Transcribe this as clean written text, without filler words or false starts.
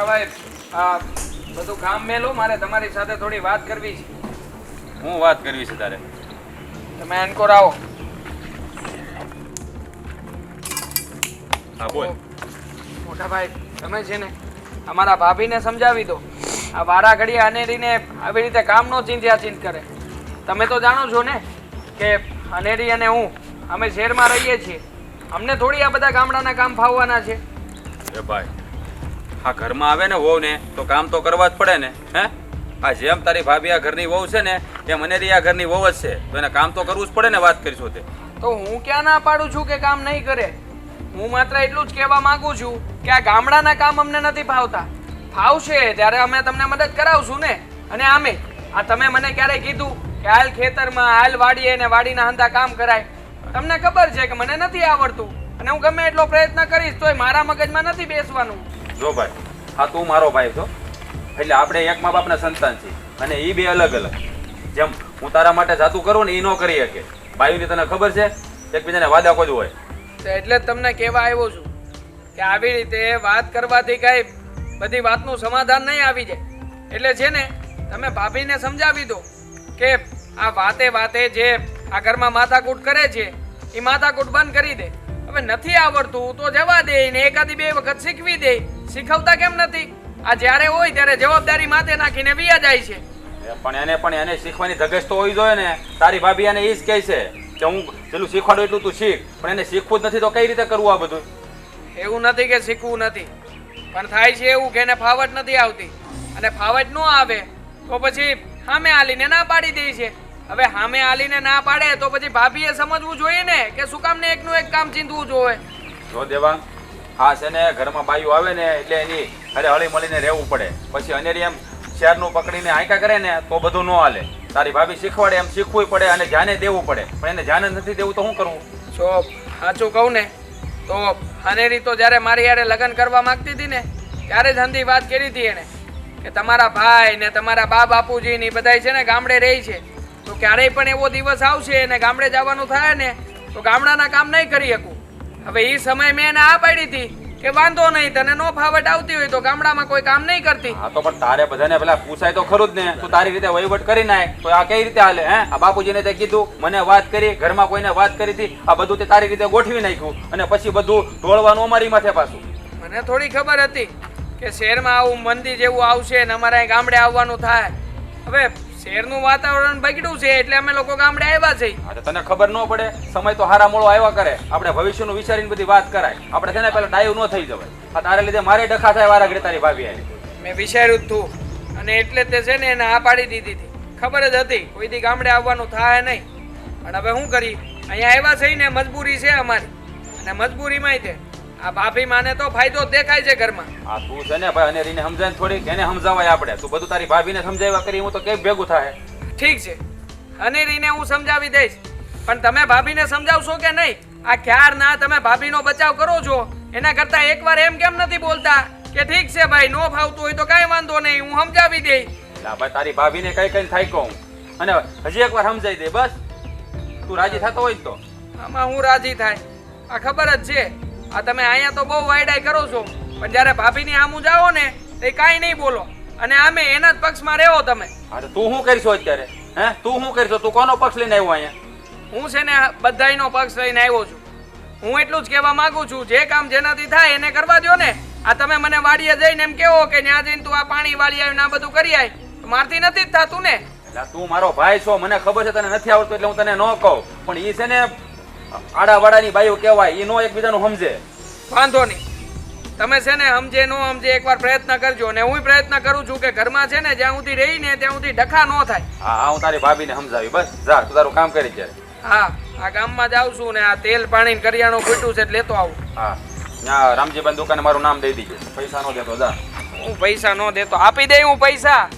મોટાભાઈ આ બધું કામ મેલો, મારે તમારી સાથે થોડી વાત કરવી છે. હું વાત કરવી છે તારે? તમે એન્કોર આવો. હા બોલ. મોટાભાઈ તમે છે ને અમારા ભાભીને સમજાવી દો. આ વારા ઘડીએ અનેરીને આવી રીતે કામ નો ચીંધ્યા કરે. તમે તો જાણો છો ને કે અનેરી અને હું અમે શહેરમાં રહીએ છીએ. અમને થોડી આ બધા ગામડાના કામ ફાવવાના છે. એ ભાઈ, આ ઘરમાં આવે ને વહુ ને તો કામ તો કરવા જ પડે ને. હે, આ જેમ તારી ભાભી આ ઘરની વહુ છે ને એમ અનેરી આ ઘરની વહુ જ છે, તો એને કામ તો કરવું જ પડે ને. વાત કરીશું તે તો હું ક્યાં ના પાડું છું કે કામ નહીં કરે. હું માત્ર એટલું જ કહેવા માંગુ છું કે આ ગામડાના કામ અમને નથી ફાવતા. ફાવશે ત્યારે અમે તમને મદદ કરાવશું ને. અને આમે આ તમે મને ક્યારે કીધું કે હાલ ખેતરમાં હાલ વાડીએ ને વાડીના હંધા કામ કરાય? તમને ખબર છે કે મને નથી આવડતું અને હું ગમે એટલો પ્રયત્ન કરીશ તોય મારા મગજમાં નથી બેસવાનું. જો ભાઈ, હા તું મારો ભાઈ છો એટલે આપણે એક મા બાપના સંતાન છીએ અને એ બે અલગ અલગ. જેમ હું તારા માટે જાતું કરું ને એ ન કરી શકે. ભાઈઓની તને ખબર છે એકબીજાને વાદા કોઈ હોય. એટલે જ તમને કહેવા આવ્યો છું કે આવી રીતે વાત કરવાથી કઈ બધી વાતનું સમાધાન નહીં આવી જાય. એટલે છે ને તમે ભાભીને સમજાવી દો કે આ વાતે વાતે જે આ ઘરમાં માથાકૂટ કરે છે એ માથાકૂટ બંધ કરી દે. હવે નથી આવડતું તો જવા દે ને એકાદી બે વખત શીખવી દે. શીખવતા કેમ નથી? આ જ્યારે હોય ત્યારે જવાબદારી માથે નાખીને વિયા જાય છે. પણ એને શીખવાની ધગશ તો હોવી જોઈએ ને. તારી ભાભી એને એ જ કહે છે કે હું પેલું શીખવાડું એટલું તું શીખ, પણ એને શીખવું જ નથી તો કઈ રીતે કરવું આ બધું? એવું નથી કે શીખવું નથી, પણ થાય છે એવું કે એને ફાવટ નથી આવતી. અને ફાવટ ન આવે તો પછી સામે આલીને ના પાડી દે છે. હવે સામે આલીને ના પાડે તો પછી ભાભીએ સમજવું જોઈએ ને કે શું કામ ને એકનું એક કામ ચીંધવું જોઈએ. જો દેવાંગ, હા છે ને ઘરમાં બાયું આવે ને એટલે એની અરે હળી મળીને રહેવું પડે. પછી અનેરી એમ શેરનું પકડીને આંકા કરે ને તો બધું ન હાલે. તારી ભાભી શીખવાડે એમ શીખવું પડે અને ધ્યાને દેવું પડે, પણ એને ધ્યાન જ નથી દેવું તો શું કરવું? જો સાચું કહું ને તો અનેરી તો જ્યારે મારી યારે લગ્ન કરવા માંગતી હતી ને ત્યારે જ હંધી વાત કરી હતી એને કે તમારા ભાઈ ને તમારા બા બાપુજી ની બધાય છે ને ગામડે રહી છે, તો ક્યારેય પણ એવો દિવસ આવશે ને ગામડે જવાનું થાય ને તો ગામડાના કામ નહીં કરી શકું. હવે એ સમય મેં એને આ પાડી હતી કે વાંધો નહીં, તને નો ફાવટ આવતી હોય તો ગામડામાં કોઈ કામ નહીં કરતી. હા તો પણ તારે બધાને પેલા પૂછાય તો ખરું જ ને. તું તારી રીતે વહીવટ કરી નાખ તો આ કઈ રીતે હાલે? હે, આ બાપુજીને તે કીધું, મને વાત કરી, ઘરમાં કોઈને વાત કરી હતી, આ બધું તે તારી રીતે ગોઠવી નાખ્યું અને પછી બધું ઢોળવાનું અમારી માથે પાછું. મને થોડી ખબર હતી કે શહેરમાં આવું મંદી જેવું આવશે ને અમારે ગામડે આવવાનું થાય. હવે શહેરનું વાતાવરણ બગડ્યું છે એટલે અમે લોકો ગામડે આવ્યા છીએ. તને ખબર ન પડે? સમય તો હારા મોળો આવ્યા કરે. આપણે ભવિષ્યનું વિચારીને બધી વાત કરાય. આપણે છે ને પેલા ડાયું ન થઈ જવાય. આ તારે લીધે મારે ડખા થાય વારા ઘડી તારી ભાભી આવી. મેં વિચાર્યું તું અને એટલે તે છે ને એને આ પાડી દીધી હતી. ખબર જ હતી કોઈ દી ગામડે આવવાનું થાય નહીં, પણ હવે શું કરી, અહીંયા આવ્યા છે ને મજબૂરી છે અમારી. અને મજબૂરીમાં તે આ ભાભી માને તો ફાયદો દેખાય છે ઘરમાં. આ તું છે ને ભાઈ અનેરીને સમજાય થોડી, એને સમજાવાય આપણે. તું બધું તારી ભાભીને સમજાવ્યા કરી હું તો કેમ ભેગું થાય? ઠીક છે, અનેરીને હું સમજાવી દઈશ, પણ તમે ભાભીને સમજાવશો કે નહીં? આ ક્યાર ના તમે ભાભીનો બચાવ કરો છો, એના કરતા એકવાર એમ કેમ નથી બોલતા કે ઠીક છે ભાઈ, નો ફાવતું હોય તો કાંઈ વાંધો નહીં, હું સમજાવી દઈશ. ભાઈ તારી ભાભીને કઈ કઈ થાય કહું અને હજી એકવાર સમજાવી દે બસ. તું રાજી થતો હોય તો આમાં હું રાજી થાય? આ ખબર જ છે આ તમે અહીંયા તો બહુ વાયડાઈ કરો છો, પણ જ્યારે ભાભીની આમું જાઓ ને એ કાંઈ નહીં બોલો અને આમે એના જ પક્ષમાં રહેવો તમે. હા તું શું કરીશો અત્યારે? હે, તું શું કરીશો? તું કોનો પક્ષ લઈને આવ્યો અહીંયા? હું છે ને બધાયનો પક્ષ લઈને આવ્યો છું. હું એટલું જ કહેવા માંગુ છું, જે કામ જેનાથી થાય એને કરવા દો ને. આ તમે મને વાડીએ જઈને એમ કેવો કે ત્યાં જઈને તું આ પાણી વાળી આવી ને આ બધું કરી આય, તો મારથી નથી જ થતું ને. એટલે તું મારો ભાઈ છો, મને ખબર છે તને નથી આવડતું એટલે હું તને ન કહું, પણ એ છે ને આડાવાડાની બાઈઓ કહેવાય, એ નો એકબીજાનું સમજે. વાંધો નહીં, તમે છે ને સમજે ન સમજે એકવાર પ્રયત્ન કરજો અને હું પ્રયત્ન કરું છું કે ઘરમાં છે ને જ્યાં સુધી રહી ને ત્યાં સુધી ડખા ન થાય. હા હું તારી ભાભીને સમજાવી. બસ જા, તું તારું કામ કરી ત્યારે. હા, આ ગામમાં જાઉં છું ને આ તેલ પાણી કરિયાણું ખૂટ્યું છે લેતો આવું. હા, ત્યાં રામજીભાઈ દુકાને મારું નામ દઈ દીજે. પૈસા નો દેતો જા. હું પૈસા ન દેતો? આપી દે હું પૈસા.